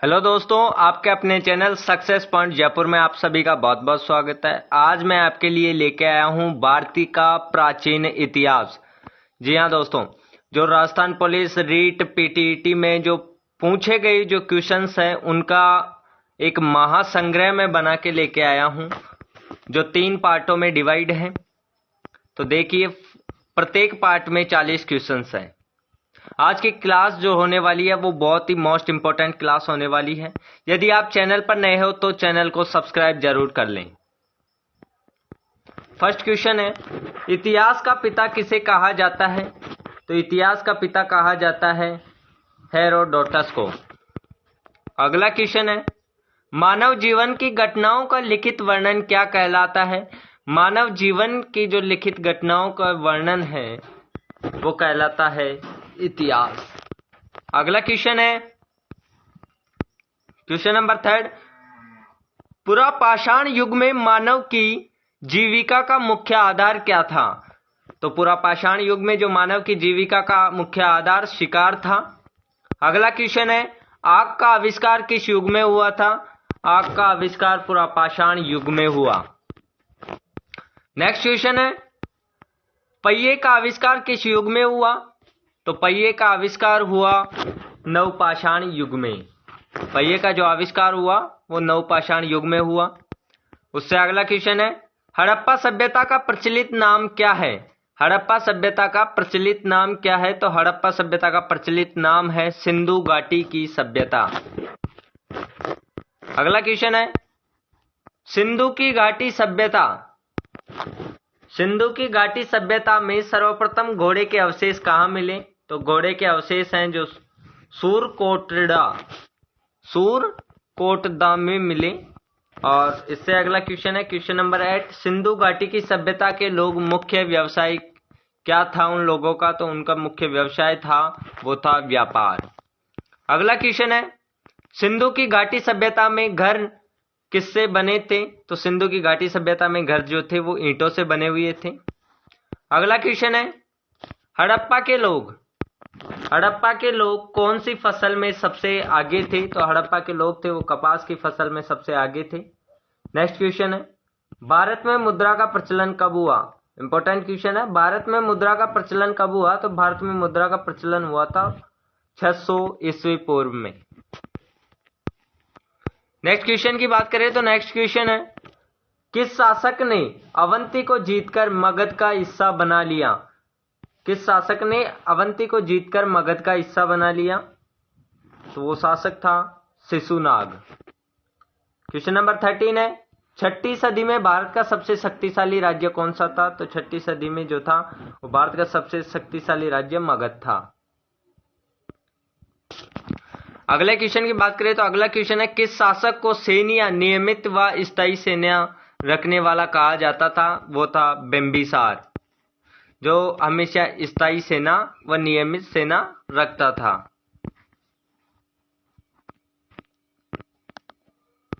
Hello दोस्तों, आपके अपने चैनल सक्सेस पॉइंट जयपुर में आप सभी का बहुत बहुत स्वागत है। आज मैं आपके लिए लेके आया हूं भारतीय का प्राचीन इतिहास। जी हां दोस्तों, जो राजस्थान पुलिस रीट पीटीईटी में जो पूछे गए जो क्वेश्चंस हैं उनका एक महासंग्रह में बना के लेके आया हूं, जो 3 पार्टों में डिवाइड है। तो देखिए, प्रत्येक पार्ट में 40 क्वेश्चंस हैं। आज की क्लास जो होने वाली है वो बहुत ही मोस्ट इंपॉर्टेंट क्लास होने वाली है। यदि आप चैनल पर नए हो तो चैनल को सब्सक्राइब जरूर कर लें। फर्स्ट क्वेश्चन है, इतिहास का पिता किसे कहा जाता है? तो इतिहास का पिता कहा जाता है हेरोडोटस को। अगला क्वेश्चन है, मानव जीवन की घटनाओं का लिखित वर्णन क्या कहलाता है? मानव जीवन की जो लिखित घटनाओं का वर्णन है वो कहलाता है इतिहास। अगला क्वेश्चन है, क्वेश्चन नंबर 3, पुरापाषाण युग में मानव की जीविका का मुख्य आधार क्या था? तो पुरापाषाण युग में जो मानव की जीविका का मुख्य आधार शिकार था। अगला क्वेश्चन है, आग का आविष्कार किस युग में हुआ था? आग का आविष्कार पुरापाषाण युग में हुआ। नेक्स्ट क्वेश्चन है, पहिए का आविष्कार किस युग में हुआ? तो पहिए का आविष्कार हुआ नवपाषाण युग में। पहिए का जो आविष्कार हुआ वो नवपाषाण युग में हुआ। उससे अगला क्वेश्चन है, हड़प्पा सभ्यता का प्रचलित नाम क्या है? हड़प्पा सभ्यता का प्रचलित नाम क्या है? तो हड़प्पा सभ्यता का प्रचलित नाम है सिंधु घाटी की सभ्यता। अगला क्वेश्चन है, सिंधु की घाटी सभ्यता, सिंधु की घाटी सभ्यता में सर्वप्रथम घोड़े के अवशेष कहाँ मिले? तो घोड़े के अवशेष हैं जो सूरकोटदा में मिले। और इससे अगला क्वेश्चन है, क्वेश्चन नंबर 8, सिंधु घाटी की सभ्यता के लोग मुख्य व्यवसाय क्या था उन लोगों का? तो उनका मुख्य व्यवसाय था वो था व्यापार। अगला क्वेश्चन है, सिंधु की घाटी सभ्यता में घर किससे बने थे? तो सिंधु की घाटी सभ्यता में घर जो थे वो ईंटों से बने हुए थे। अगला क्वेश्चन है, हड़प्पा के लोग कौन सी फसल में सबसे आगे थे? तो हड़प्पा के लोग थे वो कपास की फसल में सबसे आगे थे। नेक्स्ट क्वेश्चन है, भारत में मुद्रा का प्रचलन कब हुआ? इंपॉर्टेंट क्वेश्चन है, भारत में मुद्रा का प्रचलन कब हुआ? तो भारत में मुद्रा का प्रचलन हुआ था 600 ईस्वी पूर्व में। नेक्स्ट क्वेश्चन की बात करें तो नेक्स्ट क्वेश्चन है, किस शासक ने अवंती को जीतकर मगध का हिस्सा बना लिया? किस शासक ने अवंती को जीतकर मगध का हिस्सा बना लिया? तो वो शासक था शिशुनाग। क्वेश्चन नंबर 13 है, 6ठी सदी में भारत का सबसे शक्तिशाली राज्य कौन सा था? तो 6ठी सदी में जो था वो भारत का सबसे शक्तिशाली राज्य मगध था। अगले क्वेश्चन की बात करें तो अगला क्वेश्चन है, किस शासक को सैन्य नियमित व स्थायी सेना रखने वाला कहा जाता था? वो था बिंबिसार, जो हमेशा स्थायी सेना व नियमित सेना रखता था।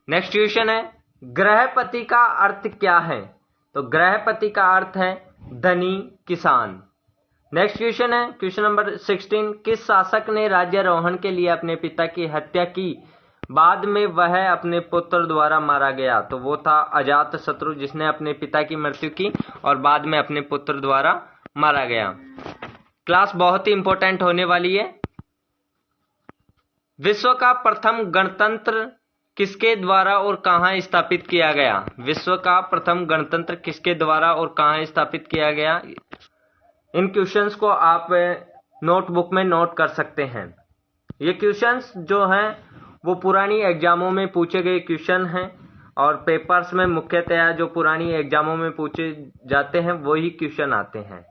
नेक्स्ट क्वेश्चन है, गृहपति का अर्थ क्या है? तो गृहपति का अर्थ है धनी किसान। नेक्स्ट क्वेश्चन है, क्वेश्चन नंबर 16, किस शासक ने राज्यारोहण के लिए अपने पिता की हत्या की, बाद में वह अपने पुत्र द्वारा मारा गया? तो वो था अजातशत्रु, जिसने अपने पिता की मृत्यु की और बाद में अपने पुत्र द्वारा मारा गया। क्लास बहुत ही इंपॉर्टेंट होने वाली है। विश्व का प्रथम गणतंत्र किसके द्वारा और कहां स्थापित किया गया? विश्व का प्रथम गणतंत्र किसके द्वारा और कहां स्थापित किया गया? इन क्वेश्चंस को आप नोटबुक में नोट कर सकते हैं। ये क्वेश्चंस जो हैं वो पुरानी एग्जामों में पूछे गए क्वेश्चन हैं और पेपर्स में मुख्यतया जो पुरानी एग्जामों में पूछे जाते हैं वही क्वेश्चन आते हैं।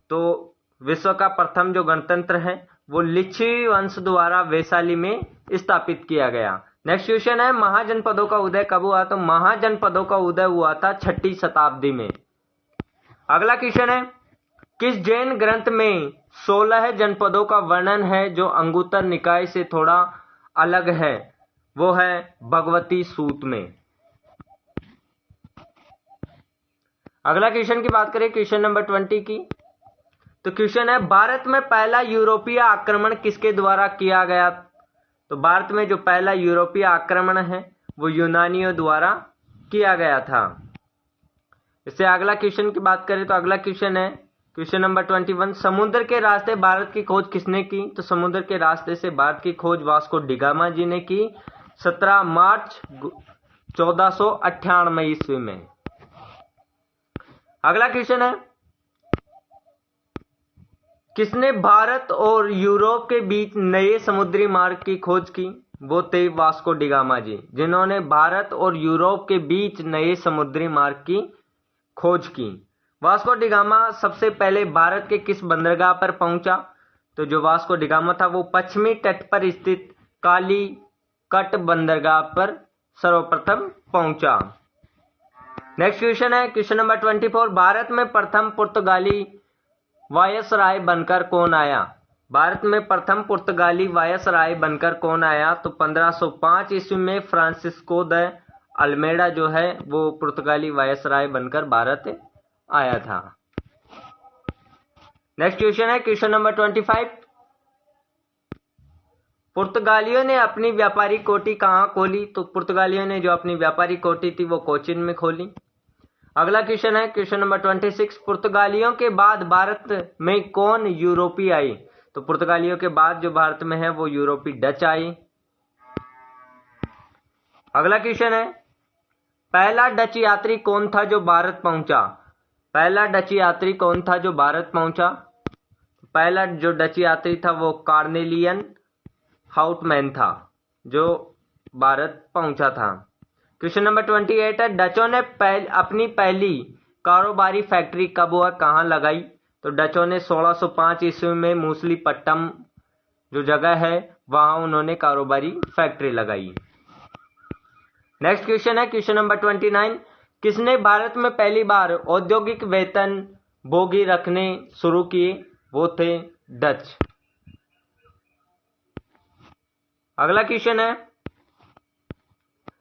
तो विश्व का प्रथम जो गणतंत्र है वो लिच्छवी वंश द्वारा वैशाली में स्थापित किया गया। नेक्स्ट क्वेश्चन है, महाजनपदों का उदय कब हुआ? तो महाजनपदों का उदय हुआ था 6ठी शताब्दी में। अगला क्वेश्चन है, किस जैन ग्रंथ में 16 जनपदों का वर्णन है जो अंगुत्तर निकाय से थोड़ा अलग है? वो है भगवती सूत में। अगला क्वेश्चन की बात करें क्वेश्चन नंबर 20 की, तो क्वेश्चन है, भारत में पहला यूरोपीय आक्रमण किसके द्वारा किया गया? तो भारत में जो पहला यूरोपीय आक्रमण है वो यूनानियों द्वारा किया गया था। इससे अगला क्वेश्चन की बात करें तो अगला क्वेश्चन है क्वेश्चन नंबर 21, समुद्र के रास्ते भारत की खोज किसने की? तो समुद्र के रास्ते से भारत की खोज वास्को डी गामा जी ने की 17 मार्च 1498 ईस्वी में। अगला क्वेश्चन है, किसने भारत और यूरोप के बीच नए समुद्री मार्ग की खोज की? वो थे वास्को डी गामा जी, जिन्होंने भारत और यूरोप के बीच नए समुद्री मार्ग की खोज की। वास्को डी गामा सबसे पहले भारत के किस बंदरगाह पर पहुंचा? तो जो वास्को डी गामा था वो पश्चिमी तट पर स्थित काली कट बंदरगाह पर सर्वप्रथम पहुंचा। नेक्स्ट क्वेश्चन है क्वेश्चन नंबर 24, भारत में प्रथम पुर्तगाली वायसराय बनकर कौन आया? भारत में प्रथम पुर्तगाली वायसराय बनकर कौन आया? तो 1505 ईस्वी में फ्रांसिस्को द अल्मेडा जो है वो पुर्तगाली वायसराय बनकर भारत आया था। नेक्स्ट क्वेश्चन है क्वेश्चन नंबर 25, पुर्तगालियों ने अपनी व्यापारी कोठी कहां खोली? तो पुर्तगालियों ने जो अपनी व्यापारी कोठी थी वो कोचिन में खोली। अगला क्वेश्चन है क्वेश्चन नंबर 26, पुर्तगालियों के बाद भारत में कौन यूरोपी आई? तो पुर्तगालियों के बाद जो भारत में है वो यूरोपी डच आई। अगला क्वेश्चन है, पहला डच यात्री कौन था जो भारत पहुंचा? पहला डच यात्री कौन था जो भारत पहुंचा? पहला जो डच यात्री था वो कार्नेलियन हाउटमैन था जो भारत पहुंचा था। क्वेश्चन नंबर 28 है, डचों ने अपनी पहली कारोबारी फैक्ट्री कब और कहां लगाई? तो डचों ने 1605 ईस्वी में मूसलीपट्टम जो जगह है वहां उन्होंने कारोबारी फैक्ट्री लगाई। नेक्स्ट क्वेश्चन है क्वेश्चन नंबर 29, किसने भारत में पहली बार औद्योगिक वेतन भोगी रखने शुरू किए? वो थे डच। अगला क्वेश्चन है,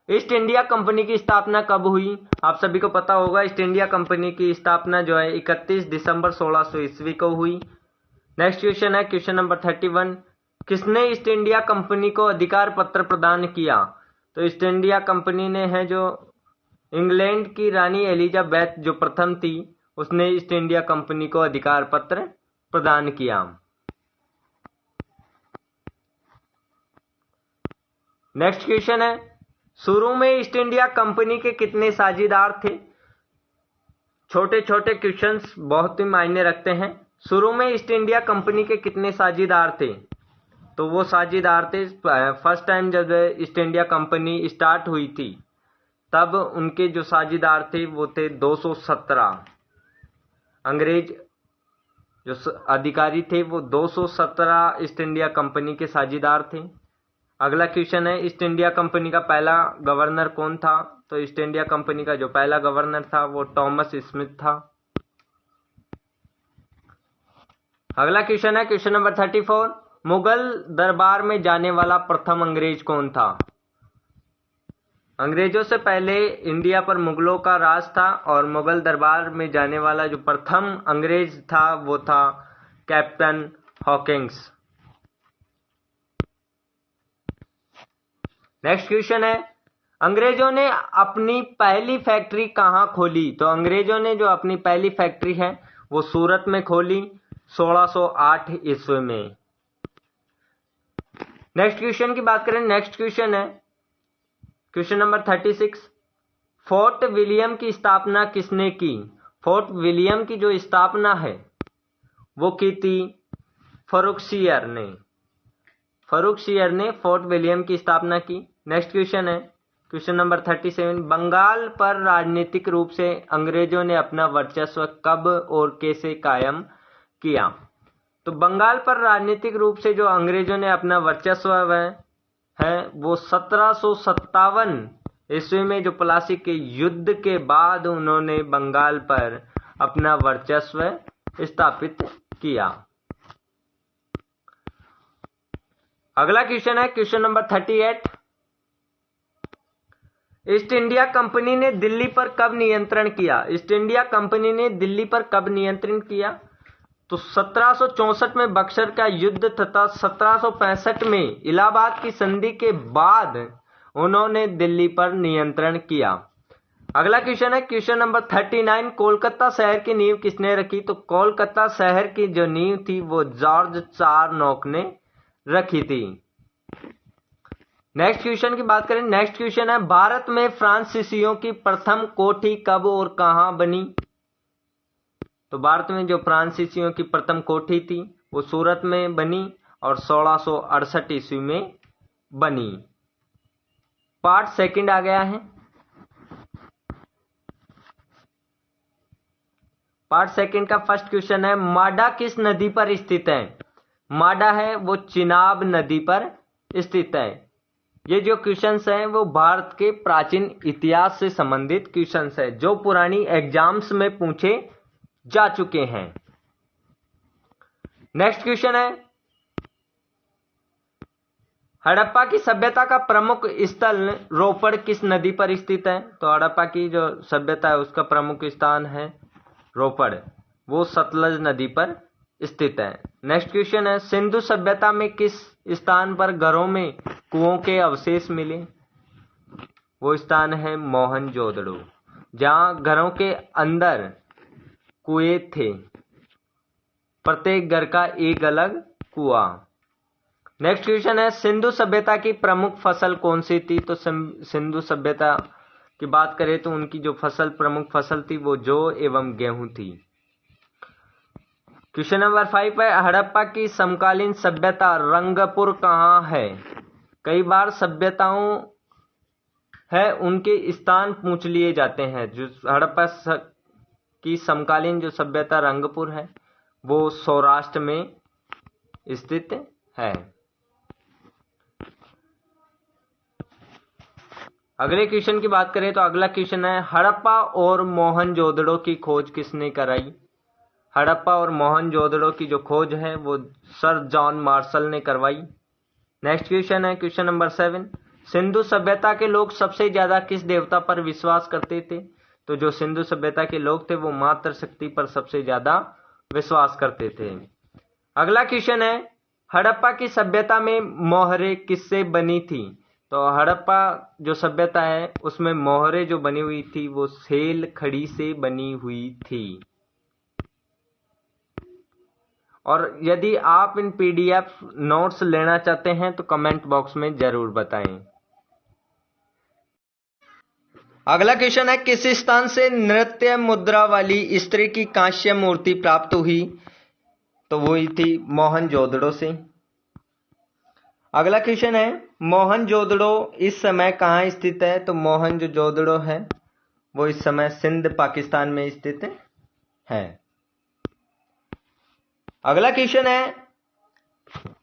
ईस्ट इंडिया कंपनी की स्थापना कब हुई? आप सभी को पता होगा ईस्ट इंडिया कंपनी की स्थापना जो है 31 दिसंबर 1600 ईस्वी को हुई। नेक्स्ट क्वेश्चन है क्वेश्चन नंबर 31, किसने ईस्ट इंडिया कंपनी को अधिकार पत्र प्रदान किया? तो ईस्ट इंडिया कंपनी ने है जो इंग्लैंड की रानी एलिजाबेथ जो प्रथम थी उसने ईस्ट इंडिया कंपनी को अधिकार पत्र प्रदान किया। नेक्स्ट क्वेश्चन है, शुरू में ईस्ट इंडिया कंपनी के कितने साझेदार थे? छोटे छोटे क्वेश्चंस बहुत ही मायने रखते हैं। शुरू में ईस्ट इंडिया कंपनी के कितने साझेदार थे? तो वो साझेदार थे फर्स्ट टाइम जब ईस्ट इंडिया कंपनी स्टार्ट हुई थी तब उनके जो साझेदार थे वो थे 217 अंग्रेज जो अधिकारी थे वो 217 ईस्ट इंडिया कंपनी के साझेदार थे। अगला क्वेश्चन है, ईस्ट इंडिया कंपनी का पहला गवर्नर कौन था? तो ईस्ट इंडिया कंपनी का जो पहला गवर्नर था वो थॉमस स्मिथ था। अगला क्वेश्चन है क्वेश्चन नंबर 34, मुगल दरबार में जाने वाला प्रथम अंग्रेज कौन था? अंग्रेजों से पहले इंडिया पर मुगलों का राज था और मुगल दरबार में जाने वाला जो प्रथम अंग्रेज था वो था कैप्टन हॉकिंस। नेक्स्ट क्वेश्चन है, अंग्रेजों ने अपनी पहली फैक्ट्री कहां खोली? तो अंग्रेजों ने जो अपनी पहली फैक्ट्री है वो सूरत में खोली 1608 ईस्वी में। नेक्स्ट क्वेश्चन की बात करें, नेक्स्ट क्वेश्चन है क्वेश्चन नंबर 36, फोर्ट विलियम की स्थापना किसने की? फोर्ट विलियम की जो स्थापना है वो की थी फर्रुखसियर ने। फर्रुखसियर ने फोर्ट विलियम की स्थापना की। नेक्स्ट क्वेश्चन है क्वेश्चन नंबर 37, बंगाल पर राजनीतिक रूप से अंग्रेजों ने अपना वर्चस्व कब और कैसे कायम किया? तो बंगाल पर राजनीतिक रूप से जो अंग्रेजों ने अपना वर्चस्व है वो 1757 ईस्वी में जो प्लासी के युद्ध के बाद उन्होंने बंगाल पर अपना वर्चस्व स्थापित किया। अगला क्वेश्चन है question number 38, east India company ने दिल्ली पर कब नियंत्रण किया? ईस्ट इंडिया कंपनी ने दिल्ली पर कब नियंत्रण किया? तो 1764 में बक्सर का युद्ध तथा 1765 में इलाहाबाद की संधि के बाद उन्होंने दिल्ली पर नियंत्रण किया। अगला क्वेश्चन है क्वेश्चन नंबर 39, कोलकाता शहर की नींव किसने रखी? तो कोलकाता शहर की जो नींव थी वो जॉर्ज चारनॉक ने रखी थी। नेक्स्ट क्वेश्चन की बात करें, नेक्स्ट क्वेश्चन है भारत में फ्रांसीसियों की प्रथम कोठी कब और कहां बनी? तो भारत में जो फ्रांसीसियों की प्रथम कोठी थी वो सूरत में बनी और 1668 ईस्वी में बनी। पार्ट सेकंड आ गया है। पार्ट सेकंड का फर्स्ट क्वेश्चन है माडा किस नदी पर स्थित है? माडा है वो चिनाब नदी पर स्थित है। ये जो क्वेश्चंस हैं वो भारत के प्राचीन इतिहास से संबंधित क्वेश्चंस है जो पुरानी एग्जाम्स में पूछे जा चुके हैं। नेक्स्ट क्वेश्चन है हड़प्पा की सभ्यता का प्रमुख स्थल रोपड़ किस नदी पर स्थित है? तो हड़प्पा की जो सभ्यता है उसका प्रमुख स्थान है रोपड़, वो सतलज नदी पर स्थित है। नेक्स्ट क्वेश्चन है सिंधु सभ्यता में किस स्थान पर घरों में कुओं के अवशेष मिले? वो स्थान है मोहनजोदड़ो, जहां घरों के अंदर कुएं थे, प्रत्येक घर का एक अलग कुआं। नेक्स्ट क्वेश्चन है सिंधु सभ्यता की प्रमुख फसल कौन सी थी? तो सिंधु सभ्यता की बात करें तो उनकी जो प्रमुख फसल थी वो जौ एवं गेहूं थी। क्वेश्चन नंबर 5 है हड़प्पा की समकालीन सभ्यता रंगपुर कहाँ है? कई बार सभ्यताओं है उनके स्थान पूछ लिए जाते हैं। जो हड़प्पा की समकालीन जो सभ्यता रंगपुर है वो सौराष्ट्र में स्थित है। अगले क्वेश्चन की बात करें तो अगला क्वेश्चन है हड़प्पा और मोहनजोदड़ो की खोज किसने कराई? हड़प्पा और मोहनजोदड़ो की जो खोज है वो सर जॉन मार्शल ने करवाई। नेक्स्ट क्वेश्चन है क्वेश्चन नंबर 7, सिंधु सभ्यता के लोग सबसे ज्यादा किस देवता पर विश्वास करते थे? तो जो सिंधु सभ्यता के लोग थे वो मातृ शक्ति पर सबसे ज्यादा विश्वास करते थे। अगला क्वेश्चन है हड़प्पा की सभ्यता में मोहरें किससे बनी थी? तो हड़प्पा जो सभ्यता है उसमें मोहरें जो बनी हुई थी वो सेल खड़ी से बनी हुई थी। और यदि आप इन पीडीएफ नोट्स लेना चाहते हैं तो कमेंट बॉक्स में जरूर बताएं। अगला क्वेश्चन है किस स्थान से नृत्य मुद्रा वाली स्त्री की कांस्य मूर्ति प्राप्त हुई? तो वो ही थी मोहनजोदड़ो से। अगला क्वेश्चन है मोहनजोदड़ो इस समय कहाँ स्थित है? तो मोहनजोदड़ो है वो इस समय सिंध पाकिस्तान में स्थित है। अगला क्वेश्चन है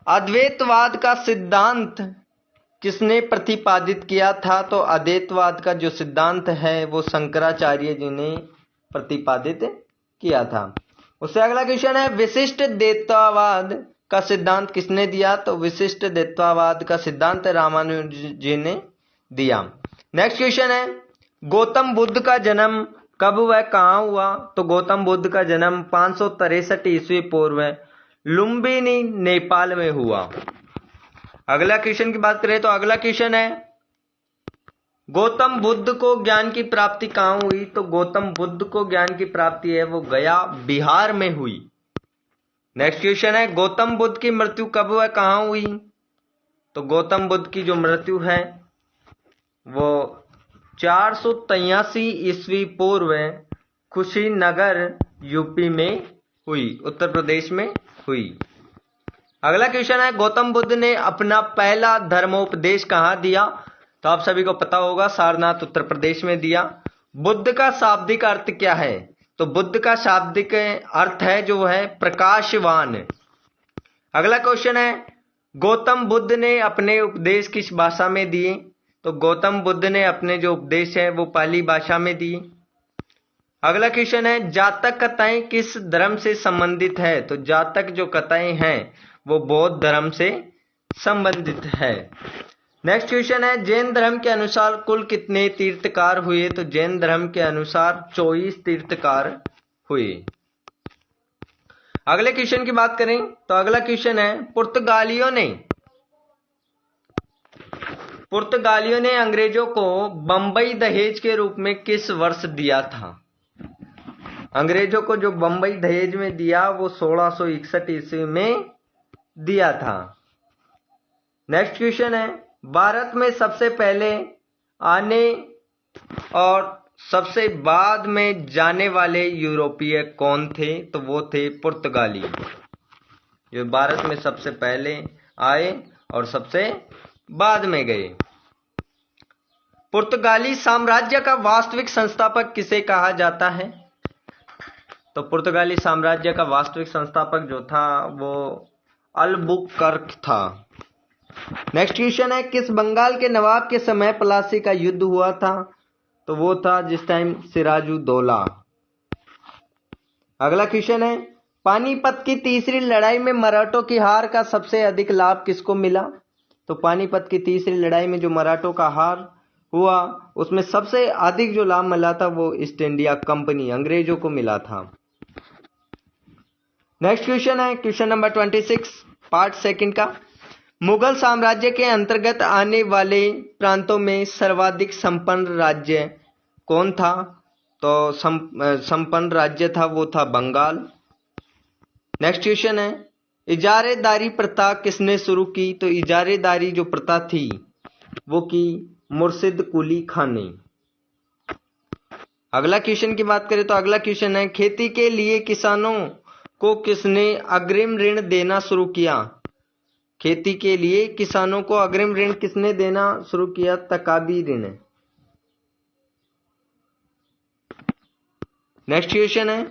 अद्वैतवाद का सिद्धांत किसने प्रतिपादित किया था? तो अद्वैतवाद का जो सिद्धांत है वो शंकराचार्य जी ने प्रतिपादित किया था। उससे अगला क्वेश्चन है विशिष्ट द्वैतवाद का सिद्धांत किसने दिया? तो विशिष्ट द्वैतवाद का सिद्धांत रामानुज जी ने दिया। नेक्स्ट क्वेश्चन है गौतम बुद्ध का जन्म कब व कहाँ हुआ? तो गौतम बुद्ध का जन्म 563 ईस्वी पूर्व लुम्बिनी नेपाल में हुआ। अगला क्वेश्चन की बात करें तो अगला क्वेश्चन है गौतम बुद्ध को ज्ञान की प्राप्ति कहाँ हुई? तो गौतम बुद्ध को ज्ञान की प्राप्ति है वो गया बिहार में हुई। नेक्स्ट क्वेश्चन है गौतम बुद्ध की मृत्यु कब व कहाँ हुई? तो गौतम बुद्ध की जो मृत्यु है वो 483 ईस्वी पूर्व कुशीनगर यूपी में हुई, उत्तर प्रदेश में हुई। अगला क्वेश्चन है गौतम बुद्ध ने अपना पहला धर्मोपदेश कहाँ दिया? तो आप सभी को पता होगा सारनाथ उत्तर प्रदेश में दिया। बुद्ध का शाब्दिक अर्थ क्या है? तो बुद्ध का शाब्दिक अर्थ है जो है प्रकाशवान। अगला क्वेश्चन है गौतम बुद्ध ने अपने उपदेश किस भाषा में दिए? तो गौतम बुद्ध ने अपने जो उपदेश है वो पाली भाषा में दिए। अगला क्वेश्चन है जातक कथाएं किस धर्म से संबंधित है? तो जातक जो कथाएं हैं वो बौद्ध धर्म से संबंधित है। नेक्स्ट क्वेश्चन है जैन धर्म के अनुसार कुल कितने तीर्थकार हुए? तो जैन धर्म के अनुसार 24 तीर्थकार हुए। अगले क्वेश्चन की बात करें तो अगला क्वेश्चन है, पुर्तगालियों ने अंग्रेजों को बंबई दहेज के रूप में किस वर्ष दिया था? अंग्रेजों को जो बंबई दहेज में दिया वो 1661 ईस्वी में दिया था। नेक्स्ट क्वेश्चन है, भारत में सबसे पहले आने और सबसे बाद में जाने वाले यूरोपीय कौन थे? तो वो थे पुर्तगाली, जो भारत में सबसे पहले आए और सबसे बाद में गए। पुर्तगाली साम्राज्य का वास्तविक संस्थापक किसे कहा जाता है? तो पुर्तगाली साम्राज्य का वास्तविक संस्थापक जो था वो अल्बुकर्क था। नेक्स्ट क्वेश्चन है, किस बंगाल के नवाब के समय प्लासी का युद्ध हुआ था? तो वो था जिस टाइम सिराजुद्दौला। अगला क्वेश्चन है, पानीपत की तीसरी लड़ाई में मराठों की हार का सबसे अधिक लाभ किसको मिला? तो पानीपत की तीसरी लड़ाई में जो मराठों का हार हुआ उसमें सबसे अधिक जो लाभ मिला था वो ईस्ट इंडिया कंपनी अंग्रेजों को मिला था। नेक्स्ट क्वेश्चन है क्वेश्चन नंबर 26 पार्ट सेकंड का, मुगल साम्राज्य के अंतर्गत आने वाले प्रांतों में सर्वाधिक संपन्न राज्य कौन था? तो संपन्न राज्य था वो था बंगाल। नेक्स्ट क्वेश्चन है, इजारेदारी प्रथा किसने शुरू की? तो इजारेदारी जो प्रथा थी वो की मुर्शिद कुली खान ने। अगला क्वेश्चन की बात करें तो अगला क्वेश्चन है, खेती के लिए किसानों को किसने अग्रिम ऋण देना शुरू किया? खेती के लिए किसानों को अग्रिम ऋण किसने देना शुरू किया? तकाबी ऋण। नेक्स्ट क्वेश्चन है,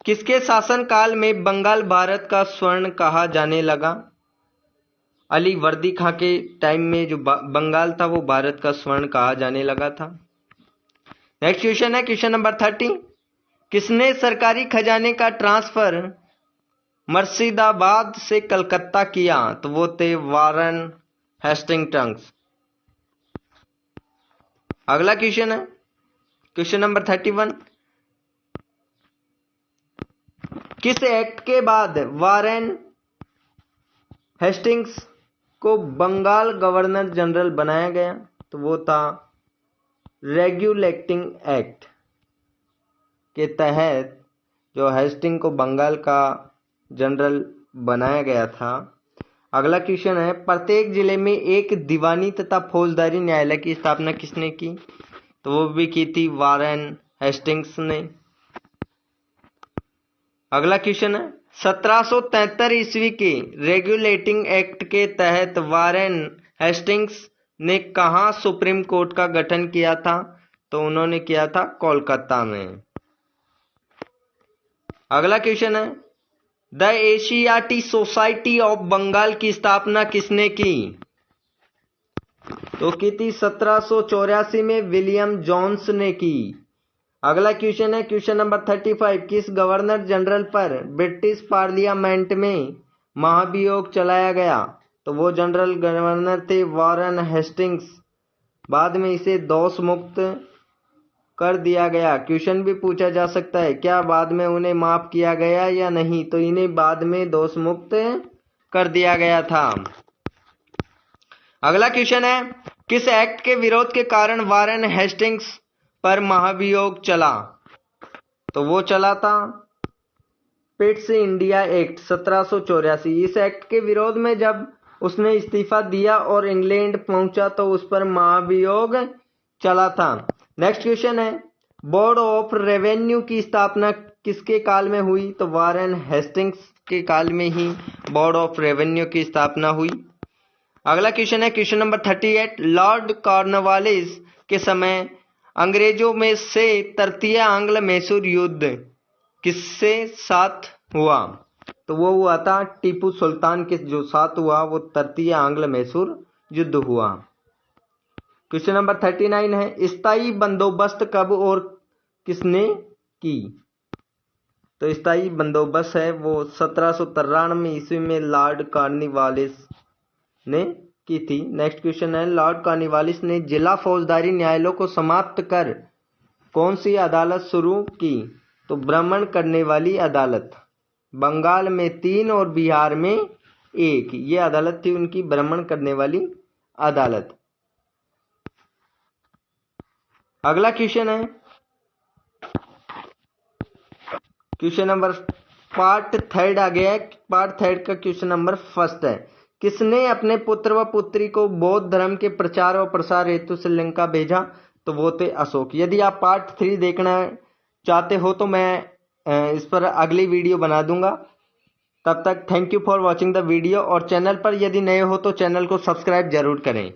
किसके शासनकाल में बंगाल भारत का स्वर्ण कहा जाने लगा? अली वर्दी खां के टाइम में जो बंगाल था वो भारत का स्वर्ण कहा जाने लगा था। नेक्स्ट क्वेश्चन है क्वेश्चन नंबर 30, किसने सरकारी खजाने का ट्रांसफर मुर्शिदाबाद से कलकत्ता किया? तो वो थे वारन हेस्टिंग्स। अगला क्वेश्चन है क्वेश्चन नंबर 31, किस एक्ट के बाद वारेन हेस्टिंग्स को बंगाल गवर्नर जनरल बनाया गया? तो वो था रेगुलेटिंग एक्ट के तहत जो हेस्टिंग को बंगाल का जनरल बनाया गया था। अगला क्वेश्चन है, प्रत्येक जिले में एक दीवानी तथा फौजदारी न्यायालय की स्थापना किसने की? तो वो भी की थी वारेन हेस्टिंग्स ने। अगला क्वेश्चन है, 1773 ईस्वी के रेगुलेटिंग एक्ट के तहत वारेन हेस्टिंग्स ने कहां सुप्रीम कोर्ट का गठन किया था? तो उन्होंने किया था कोलकाता में। अगला क्वेश्चन है, the Asiatic Society of Bengal की स्थापना किसने की? तो की थी 1784 में विलियम जोन्स ने की। अगला क्वेश्चन है क्वेश्चन नंबर 35, किस गवर्नर जनरल पर ब्रिटिश पार्लियामेंट में महाभियोग चलाया गया? तो वो जनरल गवर्नर थे वारेन हेस्टिंग्स। बाद में इसे दोष मुक्त कर दिया गया। क्वेश्चन भी पूछा जा सकता है, क्या बाद में उन्हें माफ किया गया या नहीं? तो इन्हें बाद में दोष मुक्त कर दिया गया था। अगला क्वेश्चन है, किस एक्ट के विरोध के कारण वारेन हेस्टिंग्स पर महाभियोग चला? तो वो चला था पिट्स इंडिया एक्ट 1784। इस एक्ट के विरोध में जब उसने इस्तीफा दिया और इंग्लैंड पहुंचा तो उस पर महाभियोग चला था। नेक्स्ट क्वेश्चन है, बोर्ड ऑफ रेवेन्यू की स्थापना किसके काल में हुई? तो वारेन हेस्टिंग्स के काल में ही बोर्ड ऑफ रेवेन्यू की स्थापना हुई। अगला क्वेश्चन है क्वेश्चन नंबर 38, लॉर्ड कॉर्नवालिस के समय अंग्रेजों में से तृतीय आंग्ल मैसूर युद्ध किससे साथ हुआ? तो वो हुआ था टीपू सुल्तान के जो साथ हुआ वो तृतीय आंग्ल मैसूर युद्ध हुआ। क्वेश्चन नंबर 39 है, स्थायी बंदोबस्त कब और किसने की? तो स्थायी बंदोबस्त है वो 1793 ईस्वी में लॉर्ड कॉर्नवालिस ने की थी। नेक्स्ट क्वेश्चन है, लॉर्ड कॉर्नवालिस ने जिला फौजदारी न्यायालयों को समाप्त कर कौन सी अदालत शुरू की? तो भ्रमण करने वाली अदालत। बंगाल में 3 और बिहार में 1। ये अदालत थी उनकी भ्रमण करने वाली अदालत। अगला क्वेश्चन है क्वेश्चन नंबर पार्ट 3 आ गया है। पार्ट 3 का क्वेश्चन नंबर 1 है, किसने अपने पुत्र व पुत्री को बौद्ध धर्म के प्रचार और प्रसार हेतु श्रीलंका भेजा? तो वो थे अशोक। यदि आप पार्ट 3 देखना चाहते हो तो मैं इस पर अगली वीडियो बना दूंगा। तब तक thank you for watching the video, और चैनल पर यदि नए हो तो चैनल को सब्सक्राइब जरूर करें।